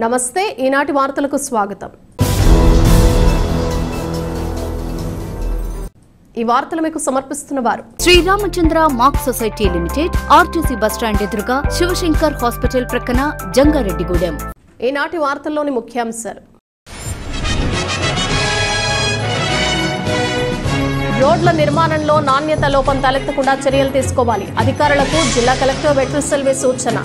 నమస్తే ఈనాటి వార్తలకు స్వాగతం। ఈ వార్తలు మీకు సమర్పిస్తున్నవారు Shri Ramachandra Mark society limited, RTC bus stand ఎదురుగా, శివశంకర్ హాస్పిటల్ ప్రక్కన, జంగారెడ్డిగూడెం। ఈనాటి వార్తల్లోని ముఖ్యాంశాలు: రోడ్ల నిర్మాణంలో నాణ్యత లోపం తలెత్తకుండా చర్యలు తీసుకోవాలి, అధికారులకు జిల్లా కలెక్టర్ వెట్రిసెల్వి సూచన।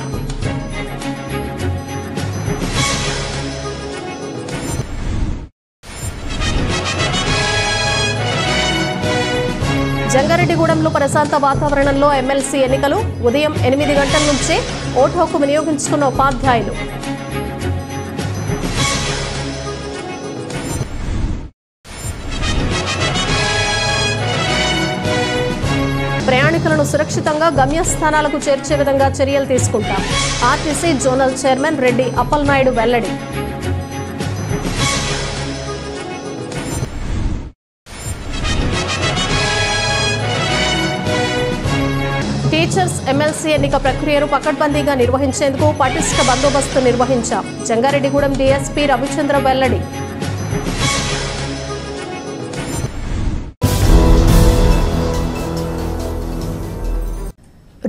జంగారెడ్డిగూడెంలో ప్రశాంత వాతావరణంలో ఎమ్మెల్సీ ఎన్నికలు, ఉదయం 8 గంటల నుంచే ఓటు హక్కు వినియోగించుకున్న ఉపాధ్యాయులు। ప్రయాణికులను సురక్షితంగా గమ్యస్థానాలకు చేర్చే విధంగా చర్యలు తీసుకుంటాం, RTC zonal chairman Reddy Appalanaidu వెల్లడి। టీచర్స్ ఎమ్మెల్సీ ఎన్నిక ప్రక్రియను పకడ్బందీగా నిర్వహించేందుకు పటిష్ట బందోబస్తు నిర్వహించాం, జంగారెడ్డిగూడెం డీఎస్పీ రవిచంద్ర వెల్లడి।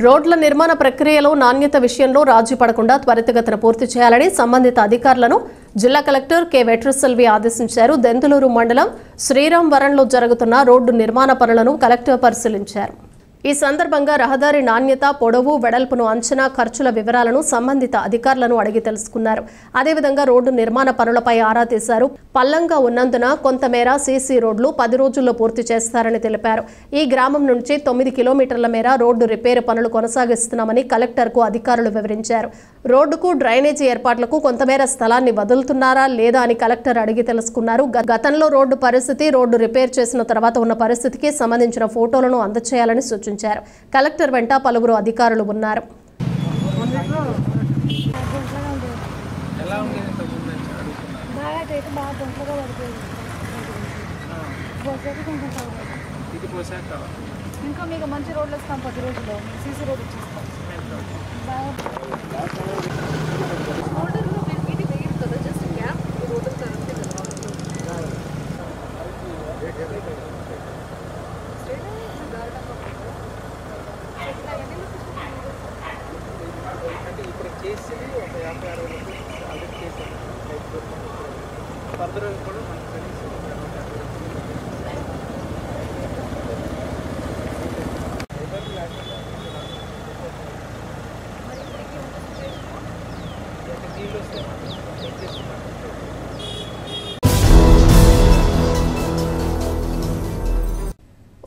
రోడ్ల నిర్మాణ ప్రక్రియలో నాణ్యత విషయంలో రాజీ పడకుండా త్వరితగతిన పూర్తి చేయాలని సంబంధిత అధికారులను జిల్లా కలెక్టర్ కె వెట్రిసెల్వి ఆదేశించారు। దెందులూరు మండలం శ్రీరాంవరంలో జరుగుతున్న రోడ్డు నిర్మాణ పనులను కలెక్టర్ పరిశీలించారు। ఈ సందర్భంగా రహదారి నాణ్యత, పొడవు, వెడల్పును అంచనా, ఖర్చుల వివరాలను సంబంధిత అధికారులను అడిగి తెలుసుకున్నారు। అదేవిధంగా రోడ్డు నిర్మాణ పనులపై ఆరా తీశారు। పల్లంగా ఉన్నందున కొంతమేర సీసీ రోడ్లు 10 రోజుల్లో పూర్తి చేస్తారని తెలిపారు। ఈ గ్రామం నుంచి 9 కిలోమీటర్ల మేర రోడ్డు రిపేరు పనులు కొనసాగిస్తున్నామని కలెక్టర్కు అధికారులు వివరించారు। రోడ్డుకు డ్రైనేజీ ఏర్పాట్లకు కొంతమేర స్థలాన్ని వదులుతున్నారా లేదా అని కలెక్టర్ అడిగి తెలుసుకున్నారు। గతంలో రోడ్డు పరిస్థితి, రోడ్డు రిపేర్ చేసిన తర్వాత ఉన్న పరిస్థితికి సంబంధించిన ఫోటోలను అందజేయాలని సూచించారు। కలెక్టర్ వెంట పలువురు అధికారులు ఉన్నారు। ఇంకా మీకు మంచి రోడ్లు ఇస్తాం, 10 రోజుల్లో సీసీ రోడ్ ఇచ్చేస్తాం।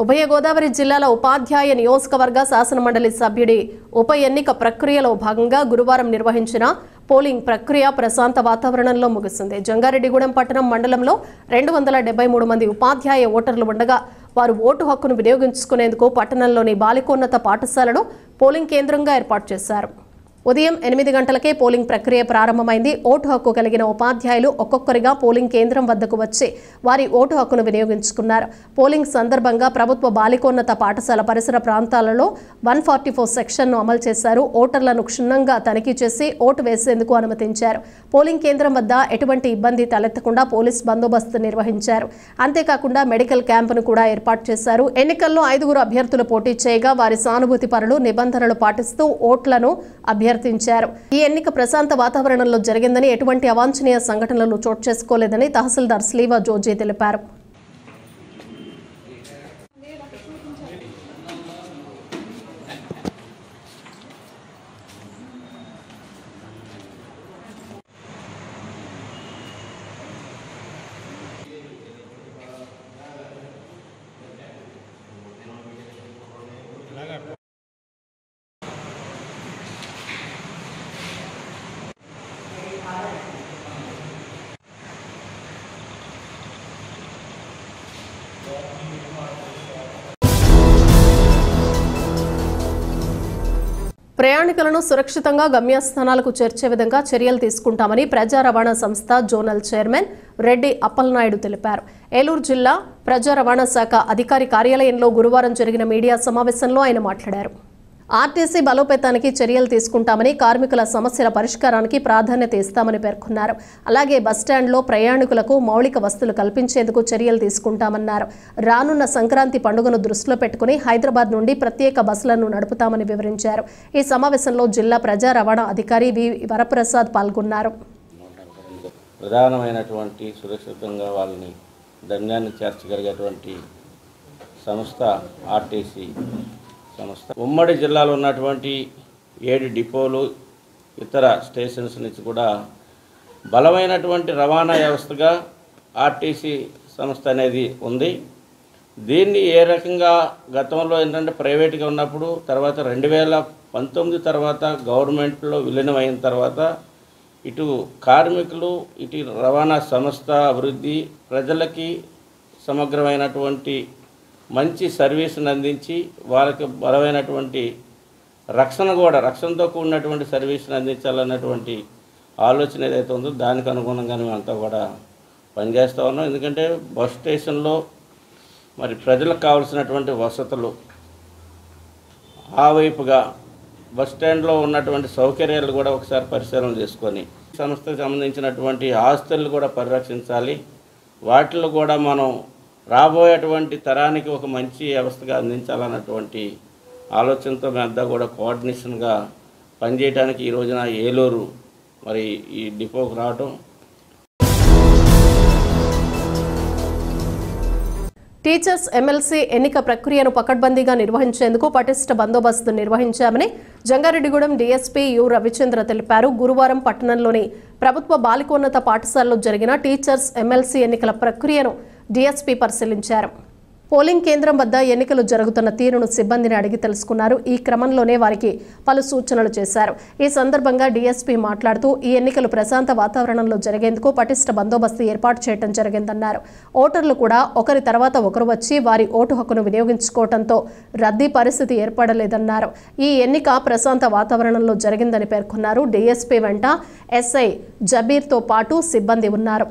ఉభయ గోదావరి జిల్లాల ఉపాధ్యాయ నియోజకవర్గ శాసనమండలి సభ్యుడి ఉప ఎన్నిక ప్రక్రియలో భాగంగా గురువారం నిర్వహించిన పోలింగ్ ప్రక్రియ ప్రశాంత వాతావరణంలో ముగిసింది। జంగారెడ్డిగూడెం పట్టణం మండలంలో 273 మంది ఉపాధ్యాయ ఓటర్లు ఉండగా వారు ఓటు హక్కును వినియోగించుకునేందుకు పట్టణంలోని బాలికోన్నత పాఠశాలను పోలింగ్ కేంద్రంగా ఏర్పాటు చేశారు। ఉదయం 8 గంటలకే పోలింగ్ ప్రక్రియ ప్రారంభమైంది। ఓటు హక్కు కలిగిన ఉపాధ్యాయులు ఒక్కొక్కరిగా పోలింగ్ కేంద్రం వద్దకు వచ్చి వారి ఓటు హక్కును వినియోగించుకున్నారు। పోలింగ్ సందర్భంగా ప్రభుత్వ బాలికోన్నత పాఠశాల పరిసర ప్రాంతాలలో 144 సెక్షన్ను అమలు చేశారు। ఓటర్లను క్షుణ్ణంగా తనిఖీ చేసి ఓటు వేసేందుకు అనుమతించారు। పోలింగ్ కేంద్రం వద్ద ఎటువంటి ఇబ్బంది తలెత్తకుండా పోలీస్ బందోబస్తు నిర్వహించారు। అంతేకాకుండా మెడికల్ క్యాంపును కూడా ఏర్పాటు చేశారు। ఎన్నికల్లో 5 అభ్యర్థులు పోటీ చేయగా వారి సానుభూతి పరులు నిబంధనలు పాటిస్తూ ఓట్లను అభ్యర్థించారు। ఈ ఎన్నిక ప్రశాంత వాతావరణంలో జరిగిందని, ఎటువంటి అవాంఛనీయ సంఘటనలు చోటు చేసుకోలేదని తహసీల్దార్ స్లీవా జోజీ తెలిపారు। ప్రయాణికులను సురక్షితంగా గమ్యస్థానాలకు చేర్చే విధంగా చర్యలు తీసుకుంటామని ప్రజా రవాణా సంస్థ జోనల్ చైర్మన్ రెడ్డి అప్పలనాయుడు తెలిపారు। ఏలూరు జిల్లా ప్రజా రవాణా శాఖ అధికారి కార్యాలయంలో గురువారం జరిగిన మీడియా సమావేశంలో ఆయన మాట్లాడారు। ఆర్టీసీ బలోపేతానికి చర్యలు తీసుకుంటామని, కార్మికుల సమస్యల పరిష్కారానికి ప్రాధాన్యత ఇస్తామని పేర్కొన్నారు. అలాగే బస్టాండ్లో ప్రయాణికులకు మౌలిక వసతులు కల్పించేందుకు చర్యలు తీసుకుంటామన్నారు. రానున్న సంక్రాంతి పండుగను దృష్టిలో పెట్టుకుని హైదరాబాద్ నుండి ప్రత్యేక బస్సులను నడుపుతామని వివరించారు. ఈ సమావేశంలో జిల్లా ప్రజా రవాణా అధికారి వి వరప్రసాద్ పాల్గొన్నారు. ప్రధానమైనటువంటి సురక్షితంగా వాళ్ళని దండాన్ని చేర్చగలిగేటువంటి సంస్థ ఆర్టీసీ సంస్థ. ఉమ్మడి జిల్లాలో ఉన్నటువంటి 7 డిపోలు, ఇతర స్టేషన్స్ నుంచి కూడా బలమైనటువంటి రవాణా వ్యవస్థగా ఆర్టీసీ సంస్థ అనేది ఉంది. దీన్ని ఏ రకంగా గతంలో ఏంటంటే ప్రైవేట్గా ఉన్నప్పుడు, తర్వాత 2019 తర్వాత గవర్నమెంట్లో విలీనమైన తర్వాత ఇటు కార్మికులు, ఇటు రవాణా సంస్థ అభివృద్ధి, ప్రజలకి సమగ్రమైనటువంటి మంచి సర్వీస్ని అందించి వాళ్ళకి బలమైనటువంటి రక్షణతో కూడినటువంటి సర్వీస్ని అందించాలన్నటువంటి ఆలోచన ఏదైతే ఉందో దానికి అనుగుణంగానే మేమంతా కూడా పనిచేస్తూ ఉన్నాం. ఎందుకంటే బస్ స్టేషన్లో మరి ప్రజలకు కావాల్సినటువంటి వసతులు, ఆ వైపుగా బస్ స్టాండ్లో ఉన్నటువంటి సౌకర్యాలు కూడా ఒకసారి పరిశీలన చేసుకొని సంస్థకు సంబంధించినటువంటి ఆస్తులు కూడా పరిరక్షించాలి. వాటిలో కూడా మనం రాబోయేటువంటి తరానికి ఒక మంచి వ్యవస్థగా అందించాలన్నటువంటి ఆలోచనతో మేమంతా కూడా కోఆర్డినేషన్గా పనిచేయడానికి ఈ రోజున ఏలూరు మరి ఈ డిపోకు రావటం. టీచర్స్ ఎమ్మెల్సీ ఎన్నిక ప్రక్రియను పకడ్బందీగా నిర్వహించేందుకు పటిష్ట బందోబస్తు నిర్వహించామని జంగారెడ్డిగూడెం డీఎస్పీ యు రవిచంద్ర తెలిపారు. గురువారం పట్టణంలోని ప్రభుత్వ బాలికోన్నత పాఠశాలలో జరిగిన టీచర్స్ ఎమ్మెల్సీ ఎన్నికల ప్రక్రియను డీఎస్పీ పరిశీలించారు. పోలింగ్ కేంద్రం వద్ద ఎన్నికలు జరుగుతున్న తీరును సిబ్బందిని అడిగి తెలుసుకున్నారు. ఈ క్రమంలోనే వారికి పలు సూచనలు చేశారు. ఈ సందర్భంగా డీఎస్పీ మాట్లాడుతూ ఈ ఎన్నికలు ప్రశాంత వాతావరణంలో జరిగేందుకు పటిష్ట బందోబస్తు ఏర్పాటు చేయడం జరిగిందన్నారు. ఓటర్లు కూడా ఒకరి తర్వాత ఒకరు వచ్చి వారి ఓటు హక్కును వినియోగించుకోవడంతో రద్దీ పరిస్థితి ఏర్పడలేదన్నారు. ఈ ఎన్నిక ప్రశాంత వాతావరణంలో జరిగిందని పేర్కొన్నారు. డీఎస్పీ వెంట ఎస్ఐ జబీర్తో పాటు సిబ్బంది ఉన్నారు.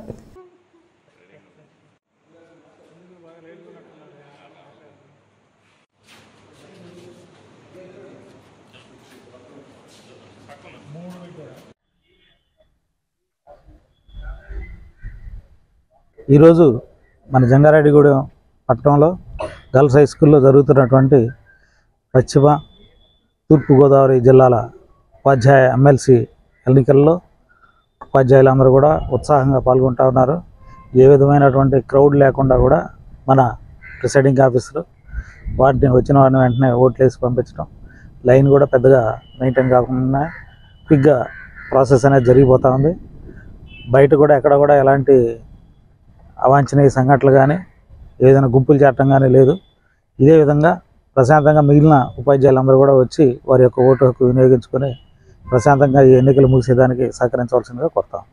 ఈరోజు మన జంగారెడ్డిగూడెం పట్టణంలో గర్ల్స్ హై స్కూల్లో జరుగుతున్నటువంటి పశ్చిమ తూర్పుగోదావరి జిల్లాల ఉపాధ్యాయ ఎమ్మెల్సీ ఎన్నికల్లో ఉపాధ్యాయులందరూ కూడా ఉత్సాహంగా పాల్గొంటూ ఉన్నారు. ఏ విధమైనటువంటి క్రౌడ్ లేకుండా కూడా మన ప్రిసైడింగ్ ఆఫీసర్ వచ్చిన వారిని వెంటనే ఓట్లు వేసి పంపించడం, లైన్ కూడా పెద్దగా మెయింటైన్ కాకుండా క్విక్గా ప్రాసెస్ అనేది జరిగిపోతూ ఉంది. బయట కూడా ఎక్కడ కూడా ఎలాంటి అవాంఛనీయ సంఘటనలు కానీ ఏదైనా గుంపులు చేరటం కానీ లేదు. ఇదే విధంగా ప్రశాంతంగా మిగిలిన ఉపాధ్యాయులందరూ కూడా వచ్చి వారి యొక్క ఓటు హక్కు వినియోగించుకొని ప్రశాంతంగా ఈ ఎన్నికలు ముగిసేదానికి సహకరించవలసిందిగా కోరుతాం.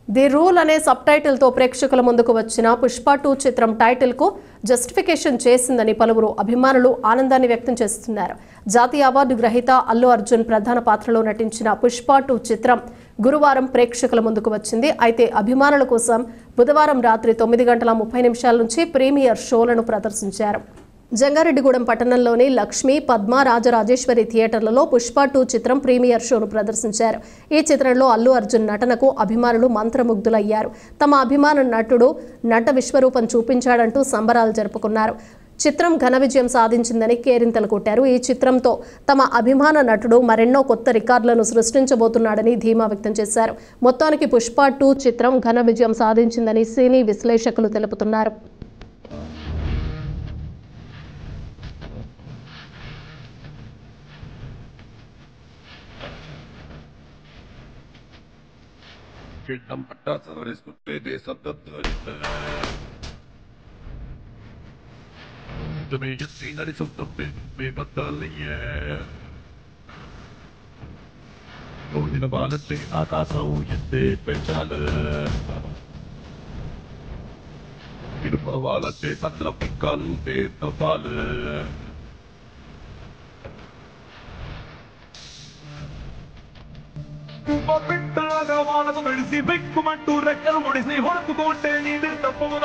ది రూల్ అనే సబ్ టైటిల్తో ప్రేక్షకుల ముందుకు వచ్చిన పుష్ప 2 చిత్రం టైటిల్కు జస్టిఫికేషన్ చేసిందని పలువురు అభిమానులు ఆనందాన్ని వ్యక్తం చేస్తున్నారు. జాతీయ అవార్డు గ్రహీత అల్లు అర్జున్ ప్రధాన పాత్రలో నటించిన పుష్ప 2 చిత్రం గురువారం ప్రేక్షకుల ముందుకు వచ్చింది. అయితే అభిమానుల కోసం బుధవారం రాత్రి 9:30 నుంచి ప్రీమియర్ షోలను ప్రదర్శించారు. జంగారెడ్డిగూడెం పట్టణంలోని లక్ష్మీ, పద్మ, రాజరాజేశ్వరి థియేటర్లలో పుష్ప 2 చిత్రం ప్రీమియర్ షోను ప్రదర్శించారు. ఈ చిత్రంలో అల్లు అర్జున్ నటనకు అభిమానులు మంత్రముగ్ధులయ్యారు. తమ అభిమాన నటుడు నట విశ్వరూపం చూపించాడంటూ సంబరాలు జరుపుకున్నారు. చిత్రం ఘన విజయం సాధించిందని కేరింతలు కొట్టారు. ఈ చిత్రంతో తమ అభిమాన నటుడు మరెన్నో కొత్త రికార్డులను సృష్టించబోతున్నాడని ధీమా వ్యక్తం చేశారు. మొత్తానికి పుష్ప 2 చిత్రం ఘన విజయం సాధించిందని సినీ విశ్లేషకులు తెలుపుతున్నారు. ಬೆಟ್ಟದಾಗ ವಾನದು ಬೆಳೆಸಿ ಬೆಕ್ಕುಮಂಟು ರೆಕ್ಕಲು ಮುಡಿಸಿ ಹೊರತುಕೊಂಡೆ ನೀಡಿದ್ದ ಪೌನ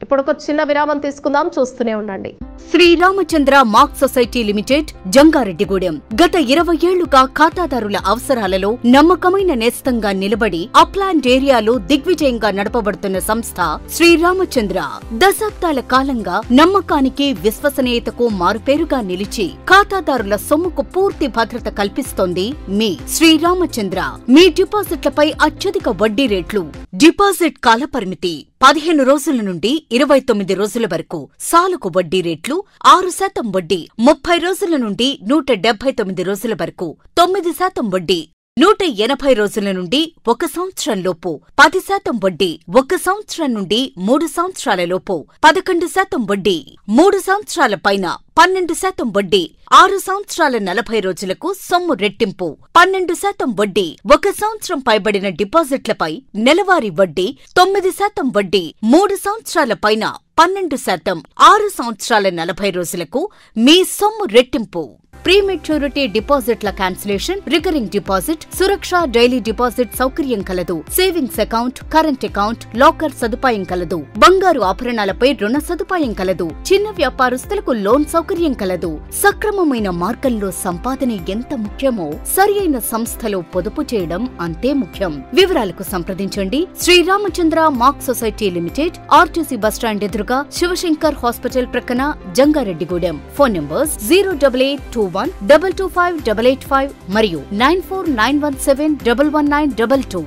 ఇప్పుడు ఒక చిన్న విరామం తీసుకుందాం, చూస్తూనే ఉండండి. Sriramachandra mark society limited, Jangareddygudem. గత 20 ఏళ్లుగా ఖాతాదారుల అవసరాలలో నమ్మకమైన నేస్తంగా నిలబడి అప్లాండ్ ఏరియాలో దిగ్విజయంగా నడపబడుతున్న సంస్థ శ్రీరామచంద్ర. దశాబ్దాల కాలంగా నమ్మకానికి, విశ్వసనీయతకు మారుపేరుగా నిలిచి ఖాతాదారుల సొమ్ముకు పూర్తి భద్రత కల్పిస్తోంది మీ శ్రీరామచంద్ర. మీ డిపాజిట్లపై అత్యధిక వడ్డీ రేట్లు, డిపాజిట్ కాలపరిమితి 15 రోజుల నుండి 29 రోజుల వరకు, సాలుకు వడ్డీ రేట్లు 6% వడ్డీ, 30 రోజుల నుండి 179 రోజుల వరకు 9% వడ్డీ, 180 రోజుల నుండి 1 సంవత్సరం లోపు 10% వడ్డీ, 1 సంవత్సరం నుండి 3 సంవత్సరాల లోపు 11% వడ్డీ, 3 సంవత్సరాల పైన 12% వడ్డీ, 6 సంవత్సరాల 40 రోజులకు సొమ్ము రెట్టింపు 12% వడ్డీ, 1 సంవత్సరం పైబడిన డిపాజిట్లపై నెలవారీ వడ్డీ 9% వడ్డీ, 3 సంవత్సరాల పైన 12%, 6 సంవత్సరాల 40 రోజులకు మీ సొమ్ము రెట్టింపు. ప్రీమెచ్యూరిటీ డిపాజిట్ల క్యాన్సిలేషన్, రికరింగ్ డిపాజిట్, సురక్ష డైలీ డిపాజిట్ సౌకర్యం కలదు. Savings account, current account, locker సదుపాయం కలదు. బంగారు ఆభరణాలపై రుణ సదుపాయం కలదు. చిన్న వ్యాపారస్తులకు లోన్ సౌకర్యం కలదు. సక్రమమైన మార్గంలో సంపాదన ఎంత ముఖ్యమో సరియైన సంస్థలో పొదుపు చేయడం అంతే ముఖ్యం. వివరాలకు సంప్రదించండి. Sriramachandra mark society limited, RTC bus stand ఎదురుగా, శివశంకర్ హాస్పిటల్ ప్రక్కన, జంగారెడ్డిగూడెం. ఫోన్ నంబర్స్ 08821225885 మరియు 9491711922.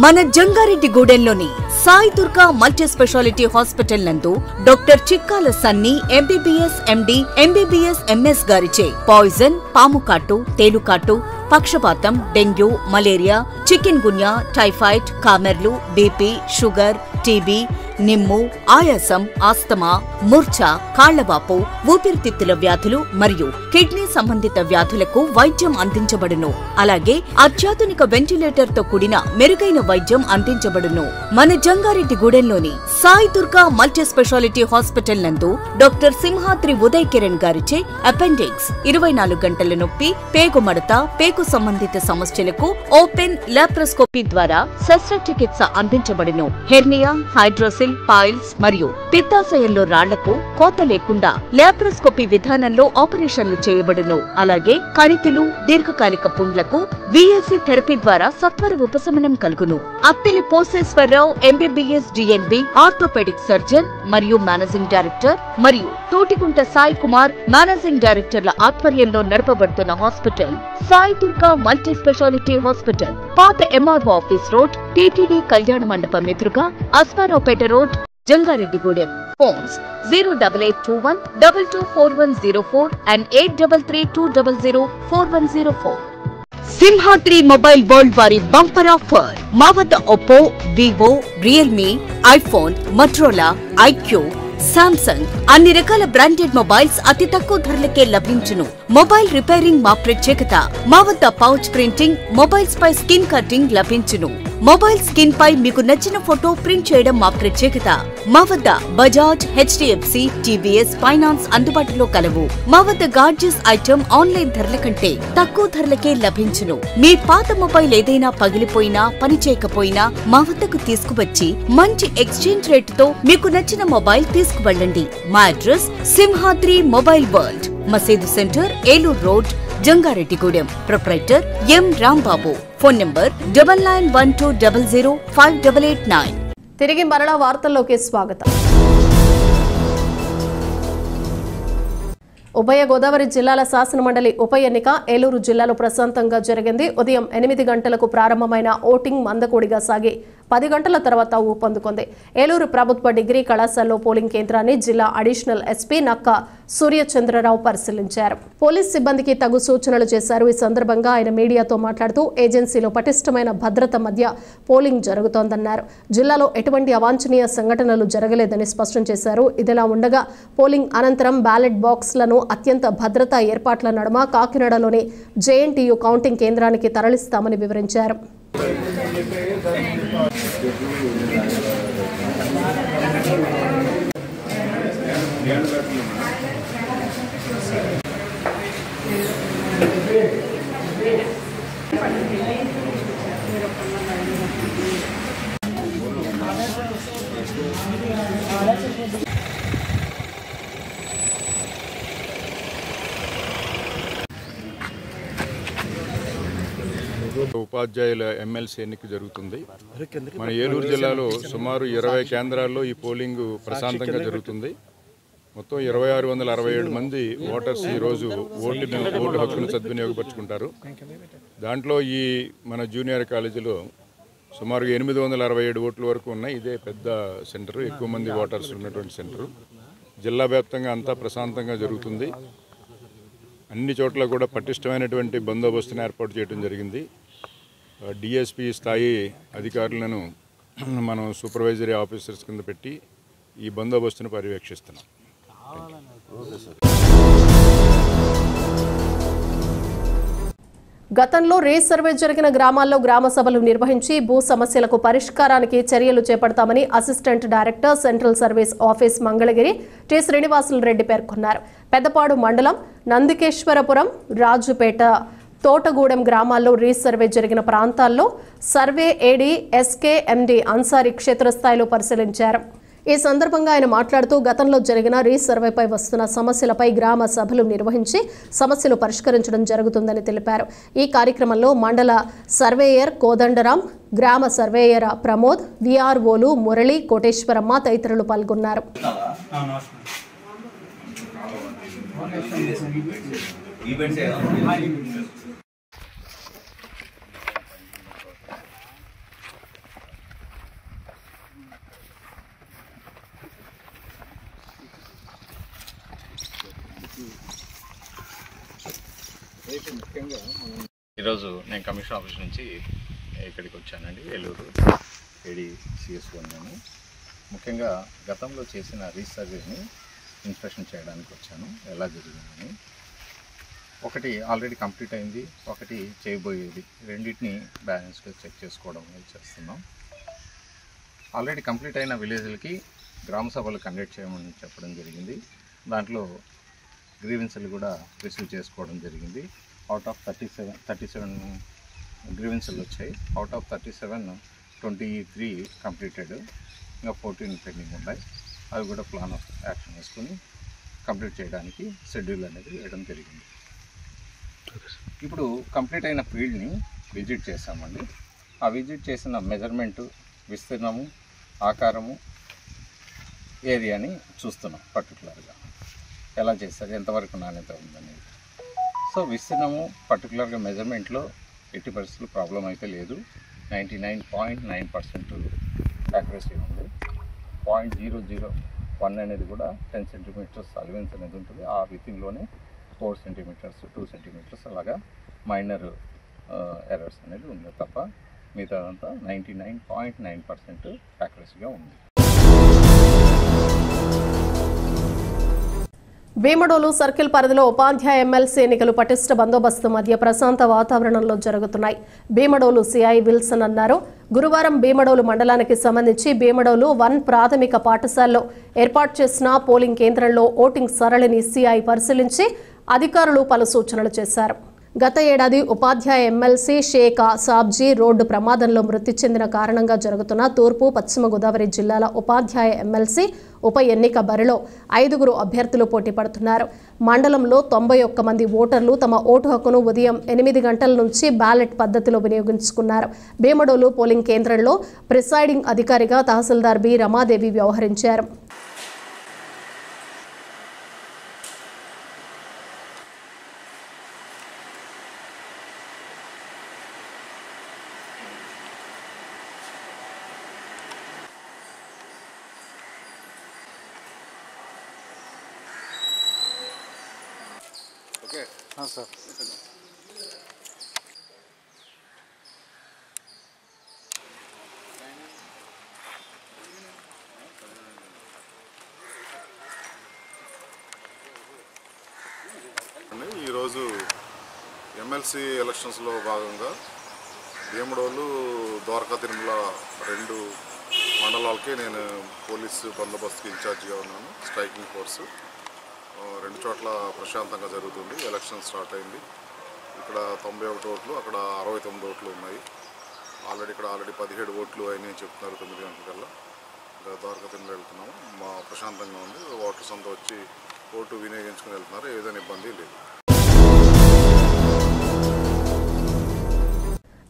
మన జంగారెడ్డిగూడెంలోని Sai Durga multi speciality hospital నందు doctor Chikkala Sunny MBBS MD, MBBS MS గారిచే పాయిజన్, పాముకాటు, తేలుకాటు, పక్షపాతం, dengue, malaria, chikungunya, typhoid, కామెర్లు, బీపీ, షుగర్, టీబీ, నిమ్ము, ఆయాసం, ఆస్తమా, మూర్ఛ, కాళ్లవాపు, ఊపిరితిత్తుల వ్యాధులు మరియు కిడ్నీ సంబంధిత వ్యాధులకు వైద్యం అందించబడును. అలాగే అత్యాధునిక వెంటిలేటర్ తో కూడిన మెరుగైన వైద్యం అందించబడును. మన జంగారెడ్డిగూడెంలోని Sai Durga multi speciality hospital నందు డాక్టర్ సింహాద్రి ఉదయ్ కిరణ్ గారిచే అపెండిక్స్, 24 గంటల నొప్పి, పేగు మడత, పేగు సంబంధిత సమస్యలకు ఓపెన్ లాప్రోస్కోపీ ద్వారా శస్త్రచికిత్స అందించబడును. హెర్నియా, హైడ్రోసిల్, పైల్స్ మరియు పిత్తాశయంలో రాళ్లకు కోత లేకుండా లాప్రోస్కోపీ విధానంలో ఆపరేషన్లు చేయబడును. అలాగే కణితులు, దీర్ఘకాలిక పుండ్లకు విఎస్సి థెరపీ ద్వారా సత్వర ఉపశమనం కలుగును. Attili Poseswararao MBBS DNB, orthopaedic surgeon మరియు మేనేజింగ్ డైరెక్టర్, మరియు తోటికుంట సాయి కుమార్ మేనేజింగ్ డైరెక్టర్ల ఆధ్వర్యంలో నడపబడుతున్న hospital Sai Durga multi speciality hospital, పాత ఎంఆర్ఓ ఆఫీస్ రోడ్, టీటీడీ కళ్యాణ మండపం ఎదురుగా, Aswaraopeta road, Jangareddygudem. Phones 08821224104 and 8332004104. Simhadri mobile world వారి బంపర్ ఆఫర్. మా వద్ద Oppo, Vivo, Realme, iPhone, Motorola, iQOO, Samsung అన్ని రకాల బ్రాండెడ్ మొబైల్స్ అతి తక్కువ ధరలకే లభించును. మొబైల్ రిపేరింగ్ మా ప్రత్యేకత. మా వద్ద పౌచ్ ప్రింటింగ్, మొబైల్స్ పై స్కిన్ కటింగ్ లభించును. మొబైల్ స్కిన్ పై మీకు నచ్చిన ఫోటో ప్రింట్ చేయడం మా ప్రత్యేకత. మా వద్ద బజాజ్, హెచ్డిఎఫ్సి, టీవీఎస్ ఫైనాన్స్ అందుబాటులో కలవు. మా వద్ద గాడ్జెస్ ఐటమ్ ఆన్లైన్ ధరల కంటే తక్కువ ధరలకే లభించును. మీ పాత మొబైల్ ఏదైనా పగిలిపోయినా, పనిచేయకపోయినా మా వద్దకు తీసుకువచ్చి మంచి ఎక్స్చేంజ్ రేటుతో మీకు నచ్చిన మొబైల్ తీసుకువెళ్ళండి. మా అడ్రస్ సింహాద్రి మొబైల్ వరల్డ్, మసీదు centre, Eluru road, Jangareddygudem. Proprietor ఎం రాంబాబు. Phone number 9912005889. తిరిగి మరలా వార్తల్లోకి స్వాగతం. ఉభయ గోదావరి జిల్లాల శాసనమండలి ఉప ఎన్నిక ఏలూరు జిల్లాలో ప్రశాంతంగా జరిగింది. ఉదయం 8 గంటలకు ప్రారంభమైన ఓటింగ్ మందకోడిగా సాగి 10 గంటల తర్వాత ఊపందుకుంది. ఏలూరు ప్రభుత్వ డిగ్రీ కళాశాలలో పోలింగ్ కేంద్రాన్ని జిల్లా అడిషనల్ ఎస్పీ నక్క సూర్యచంద్రరావు పరిశీలించారు. పోలీస్ సిబ్బందికి తగు సూచనలు చేశారు. ఈ సందర్భంగా ఆయన మీడియాతో మాట్లాడుతూ ఏజెన్సీలో పటిష్టమైన భద్రత మధ్య పోలింగ్ జరుగుతోందన్నారు. జిల్లాలో ఎటువంటి అవాంఛనీయ సంఘటనలు జరగలేదని స్పష్టం చేశారు. ఇదిలా ఉండగా పోలింగ్ అనంతరం బ్యాలెట్ బాక్స్లను అత్యంత భద్రతా ఏర్పాట్ల నడుమ కాకినాడలోని జేఎన్టీయూ కౌంటింగ్ కేంద్రానికి తరలిస్తామని వివరించారు. ఉపాధ్యాయుల ఎమ్మెల్సీ ఎన్నిక జరుగుతుంది. మన ఏలూరు జిల్లాలో సుమారు 20 కేంద్రాల్లో ఈ పోలింగ్ ప్రశాంతంగా జరుగుతుంది. మొత్తం 2667 మంది ఓటర్స్ ఈరోజు ఓటు హక్కును సద్వినియోగపరుచుకుంటారు. దాంట్లో ఈ మన జూనియర్ కాలేజీలో సుమారు 867 ఓట్ల వరకు ఉన్నాయి. ఇదే పెద్ద సెంటర్, ఎక్కువ మంది ఓటర్స్ ఉన్నటువంటి సెంటరు. జిల్లా వ్యాప్తంగా అంతా ప్రశాంతంగా జరుగుతుంది. అన్ని చోట్ల కూడా పటిష్టమైనటువంటి బందోబస్తును ఏర్పాటు చేయడం జరిగింది. డిఎస్పీ స్థాయి అధికారులను మనం సూపర్వైజరీ ఆఫీసర్స్ కింద పెట్టి ఈ బందోబస్తును పర్యవేక్షిస్తున్నాం. గతంలో రీసర్వే జరిగిన గ్రామాల్లో గ్రామ సభలు నిర్వహించి భూ సమస్యలకు పరిష్కారానికి చర్యలు చేపడతామని assistant director central service office Mangalagiri T Srinivasulu Reddy పేర్కొన్నారు. పెద్దపాడు మండలం నందికేశ్వరపురం, రాజుపేట, తోటగూడెం గ్రామాల్లో రీసర్వే జరిగిన ప్రాంతాల్లో సర్వే ఏడీ ఎస్కేఎండి అన్సారీ క్షేత్రస్థాయిలో పరిశీలించారు. ఈ సందర్భంగా ఆయన మాట్లాడుతూ గతంలో జరిగిన రీసర్వేపై వస్తున్న సమస్యలపై గ్రామ సభలు నిర్వహించి సమస్యలు పరిష్కరించడం జరుగుతుందని తెలిపారు. ఈ కార్యక్రమంలో మండల సర్వేయర్ కోదండరాం, గ్రామ సర్వేయర్ ప్రమోద్, విఆర్ఓలు మురళి, కోటేశ్వరమ్మ తదితరులు పాల్గొన్నారు. ఈరోజు నేను కమిషన్ ఆఫీస్ నుంచి ఇక్కడికి వచ్చానండి, ఏలూరు ఏడీసీఎస్ నేను. ముఖ్యంగా గతంలో చేసిన రీసర్వేని ఇన్స్పెక్షన్ చేయడానికి వచ్చాను, ఎలా జరిగిందని. ఒకటి ఆల్రెడీ కంప్లీట్ అయింది, ఒకటి చేయబోయేది, రెండింటిని బ్యాలెన్స్గా చెక్ చేసుకోవడం చేస్తున్నాం. ఆల్రెడీ కంప్లీట్ అయిన విలేజ్లకి గ్రామ సభలు కండక్ట్ చేయమని చెప్పడం జరిగింది. దాంట్లో గ్రీవెన్స్లు కూడా రిసీవ్ చేసుకోవడం జరిగింది. అవుట్ ఆఫ్ 37 గ్రీవెన్స్లు వచ్చాయి. అవుట్ ఆఫ్ 37 23 కంప్లీటెడ్, ఇంకా 14 పెండింగ్ ఉన్నాయి. అవి కూడా ప్లాన్ ఆఫ్ యాక్షన్ వేసుకొని కంప్లీట్ చేయడానికి షెడ్యూల్ అనేది వేయడం జరిగింది. ఇప్పుడు కంప్లీట్ అయిన ఫీల్డ్ని విజిట్ చేసామండి. ఆ విజిట్ చేసిన మెజర్మెంటు, విస్తీర్ణము, ఆకారము, ఏరియాని చూస్తున్నాం. పర్టికులర్గా ఎలా చేస్తారు, ఎంతవరకు నాణ్యత ఉందనేది. సో విస్తీర్ణము పర్టికులర్గా మెజర్మెంట్లో ఎట్టి పరిస్థితులు ప్రాబ్లం అయితే లేదు. 99.9% యాక్యురసీ ఉంది. 0.001 అనేది కూడా 10 సెంటీమీటర్స్ అలవెన్స్ అనేది ఉంటుంది. ఆ వితిన్లోనే 4 సెంటీమీటర్స్ 2 సెంటీమీటర్స్ అలాగా మైనర్ ఎర్రర్స్ అనేది ఉంది తప్ప మిగతా అంతా 99.9% యాక్యురసీగా ఉంది. భీమడోలు సర్కిల్ పరిధిలో ఉపాధ్యాయ ఎమ్మెల్సీ ఎన్నికలు పటిష్ట బందోబస్తు మధ్య ప్రశాంత వాతావరణంలో జరుగుతున్నాయి. భీమడోలు సిఐ విల్సన్ అన్నారు. గురువారం భీమడోలు మండలానికి సంబంధించి భీమడోలు 1 ప్రాథమిక పాఠశాలలో ఏర్పాటు చేసిన పోలింగ్ కేంద్రంలో ఓటింగ్ సరళిని సిఐ పరిశీలించి అధికారులు పలు సూచనలు చేశారు. గత ఏడాది ఉపాధ్యాయ ఎమ్మెల్సీ షేక్ సాబ్జీ రోడ్డు ప్రమాదంలో మృతి చెందిన కారణంగా జరుగుతున్న తూర్పు పశ్చిమ గోదావరి జిల్లాల ఉపాధ్యాయ ఎమ్మెల్సీ ఉప ఎన్నిక బరిలో 5 అభ్యర్థులు పోటీ పడుతున్నారు. మండలంలో 91 మంది ఓటర్లు తమ ఓటు హక్కును ఉదయం 8 గంటల నుంచి బ్యాలెట్ పద్ధతిలో వినియోగించుకున్నారు. భీమడోలు పోలింగ్ కేంద్రంలో ప్రిసైడింగ్ అధికారిగా తహసీల్దార్ బి రమాదేవి వ్యవహరించారు. సార్. ఈరోజు ఎమ్మెల్సీ ఎలక్షన్స్లో భాగంగా భీమడోలు ద్వారకా తిరుమల 2 మండలాలకి నేను పోలీసు బందోబస్తుకి ఇన్ఛార్జిగా ఉన్నాను. స్ట్రైకింగ్ ఫోర్సు 2 చోట్ల ప్రశాంతంగా జరుగుతుంది. ఎలక్షన్ స్టార్ట్ అయింది. ఇక్కడ 91 ఓట్లు, అక్కడ 69 ఓట్లు ఉన్నాయి. ఇక్కడ ఆల్రెడీ 17 ఓట్లు అయినాయి చెప్తున్నారు. 9 గంటలకల్లా ద్వారకా తిరుమల వెళ్తున్నాము. ప్రశాంతంగా ఉంది. ఓటర్స్ అంతా వచ్చి ఓటు వినియోగించుకుని వెళ్తున్నారు. ఏదైనా ఇబ్బంది లేదు.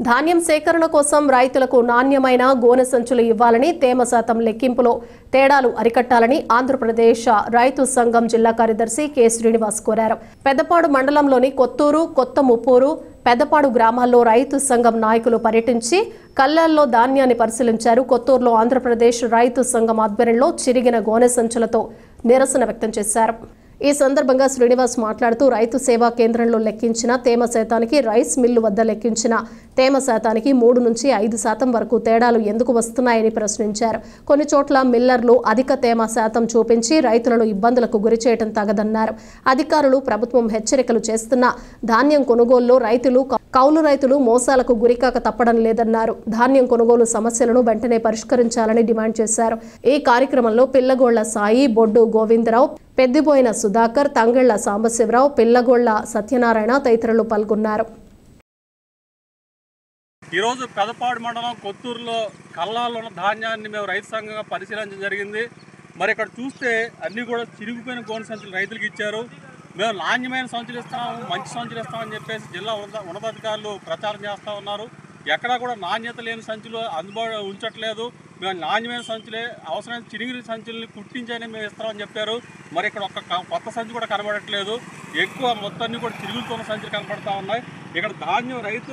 ధాన్యం సేకరణ కోసం రైతులకు నాణ్యమైన గోనె సంచులు ఇవ్వాలని, తేమ శాతం లెక్కింపులో తేడాలు అరికట్టాలని ఆంధ్రప్రదేశ్ రైతు సంఘం జిల్లా కార్యదర్శి కె శ్రీనివాస్ కోరారు. పెద్దపాడు మండలంలోని కొత్తూరు, కొత్త ముప్పూరు, పెద్దపాడు గ్రామాల్లో రైతు సంఘం నాయకులు పర్యటించి కళ్ళల్లో ధాన్యాన్ని పరిశీలించారు. కొత్తూరులో ఆంధ్రప్రదేశ్ రైతు సంఘం ఆధ్వర్యంలో చిరిగిన గోనె సంచులతో నిరసన వ్యక్తం చేశారు. ఈ సందర్భంగా శ్రీనివాస్ మాట్లాడుతూ రైతు సేవా కేంద్రంలో లెక్కించిన తేమ శాతానికి, రైస్ మిల్లు వద్ద లెక్కించిన తేమ శాతానికి 3 నుంచి 5% వరకు తేడాలు ఎందుకు వస్తున్నాయని ప్రశ్నించారు. కొన్ని చోట్ల మిల్లర్లు అధిక తేమ శాతం చూపించి రైతులను ఇబ్బందులకు గురిచేయడం తగదన్నారు. అధికారులు ప్రభుత్వం హెచ్చరికలు చేస్తున్న ధాన్యం కొనుగోలులో కౌలు రైతులు మోసాలకు గురికాక తప్పడం లేదన్నారు. ధాన్యం కొనుగోలు సమస్యలను వెంటనే పరిష్కరించాలని డిమాండ్ చేశారు. ఈ కార్యక్రమంలో పిల్లగోళ్ల సాయి, బొడ్డు గోవిందరావు, పెద్దిబోయిన సుధాకర్, తంగళ్ల సాంబశివరావు, పిల్లగోళ్ల సత్యనారాయణ తదితరులు పాల్గొన్నారు. ఈరోజు పెదపాడు మండలం కొత్తూరులో కళ్ళాల్లో ఉన్న ధాన్యాన్ని మేము రైతు సంఘంగా పరిశీలించడం జరిగింది. మరి ఇక్కడ చూస్తే అన్నీ కూడా చిరిగిపోయిన గోనె సంచులు రైతులకు ఇచ్చారు. మేము నాణ్యమైన సంచులు ఇస్తాము, మంచి సంచులు ఇస్తామని చెప్పేసి జిల్లా ఉన్నతాధికారులు ప్రచారం చేస్తూ ఉన్నారు. ఎక్కడా కూడా నాణ్యత లేని సంచులు అందుబాటులో ఉంచట్లేదు. మేము నాణ్యమైన సంచులే, అవసరమైన చిరిగిన సంచుల్ని కుట్టించని మేము ఇస్తామని చెప్పారు. మరి ఇక్కడ ఒక కొత్త సంచి కూడా కనబడట్లేదు. ఎక్కువ మొత్తాన్ని కూడా చిరుగుతున్న సంచులు కనపడతా ఉన్నాయి. ఇక్కడ ధాన్యం రైతు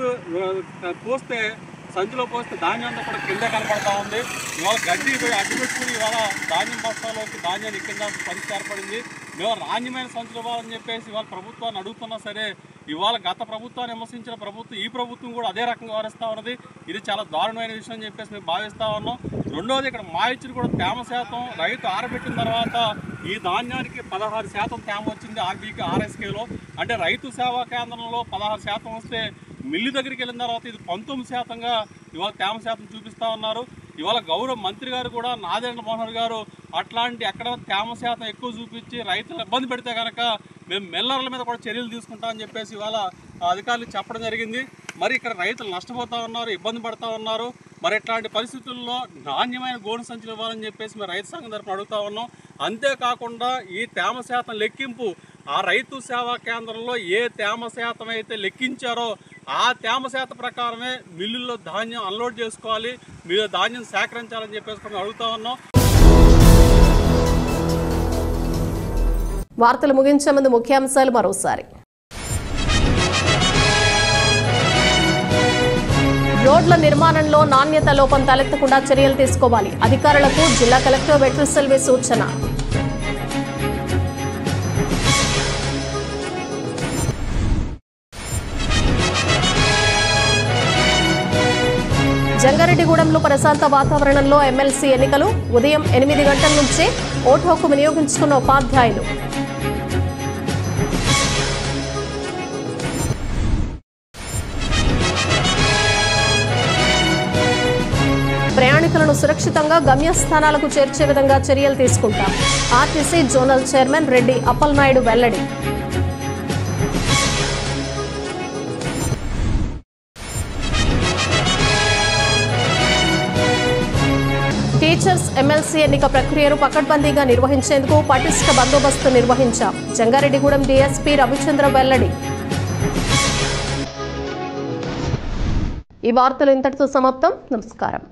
పోస్తే సంచిలో పోస్తే ధాన్యం అంతా కూడా కింద కనపడతా ఉంది. ఇవాళ గడ్డి అడ్డు పెట్టుకుని ఇవాళ ధాన్యం బస్తాల్లోకి ధాన్యాన్ని కింద పరిస్థితి ఏర్పడింది. మేము నాణ్యమైన సంచులు ఇవ్వాలని చెప్పేసి ఇవాళ ప్రభుత్వాన్ని అడుగుతున్నా సరే, ఇవాళ గత ప్రభుత్వాన్ని విమర్శించిన ప్రభుత్వం ఈ ప్రభుత్వం కూడా అదే రకంగా వ్యవహరిస్తూ ఉన్నది. ఇది చాలా దారుణమైన విషయం అని చెప్పేసి మేము భావిస్తూ ఉన్నాం. రెండోది, ఇక్కడ మా ఇచ్చిన కూడా తేమ శాతం రైతు ఆరబెట్టిన తర్వాత ఈ ధాన్యానికి 16% తేమ వచ్చింది ఆర్బీకి ఆర్ఎస్కేలో. అంటే రైతు సేవా కేంద్రంలో 16% వస్తే మిల్లు దగ్గరికి వెళ్ళిన తర్వాత ఇది 19%గా ఇవాళ తేమ శాతం చూపిస్తూ ఉన్నారు. ఇవాళ గౌరవ మంత్రి గారు కూడా నాదెండ్ల మనోహర్ గారు అట్లాంటి ఎక్కడ తేమ శాతం ఎక్కువ చూపించి రైతులు ఇబ్బంది పెడితే కనుక మేము మిల్లర్ల మీద కూడా చర్యలు తీసుకుంటామని చెప్పేసి ఇవాళ అధికారులు చెప్పడం జరిగింది. మరి ఇక్కడ రైతులు నష్టపోతూ ఉన్నారు, ఇబ్బంది పడుతూ ఉన్నారు. మరి ఇట్లాంటి పరిస్థితుల్లో నాణ్యమైన గోనె సంచులు ఇవ్వాలని చెప్పేసి మేము రైతు సంఘం తరఫున అడుగుతా ఉన్నాం. అంతేకాకుండా ఈ తేమ శాతం లెక్కింపు ఆ రైతు సేవా కేంద్రంలో ఏ తేమ శాతం అయితే లెక్కించారో ఆ తేమ శాతం ప్రకారమే మిల్లుల్లో ధాన్యం అన్లోడ్ చేసుకోవాలి, మీరు ధాన్యం సేకరించాలని చెప్పేసి మేము అడుగుతా ఉన్నాం. వార్తలు ముగించే ముందు ముఖ్యాంశాలు మరోసారి. రోడ్ల నిర్మాణంలో నాణ్యత లోపం తలెత్తకుండా చర్యలు తీసుకోవాలి, అధికారులకు జిల్లా కలెక్టర్ వెట్రిసెల్వి సూచన. జంగారెడ్డిగూడెంలో ప్రశాంత వాతావరణంలో ఎమ్మెల్సీ ఎన్నికలు. ఉదయం 8 గంటల నుంచే ఓటు హక్కు వినియోగించుకున్న ఉపాధ్యాయులు. ప్రయాణికులను సురక్షితంగా గమ్యస్థానాలకు చేర్చే విధంగా చర్యలు తీసుకుంటాం, RTC zonal chairman Reddy Appalanaidu వెల్లడి. టీచర్స్ ఎమ్మెల్సీ ఎన్నిక ప్రక్రియను పకడ్బందీగా నిర్వహించేందుకు పటిష్ట బందోబస్తు నిర్వహించాం, జంగారెడ్డిగూడెం డీఎస్పీ రవిచంద్ర వెల్లడి. ఈ వార్తలు ఇంతటితో సమాప్తం. నమస్కారం.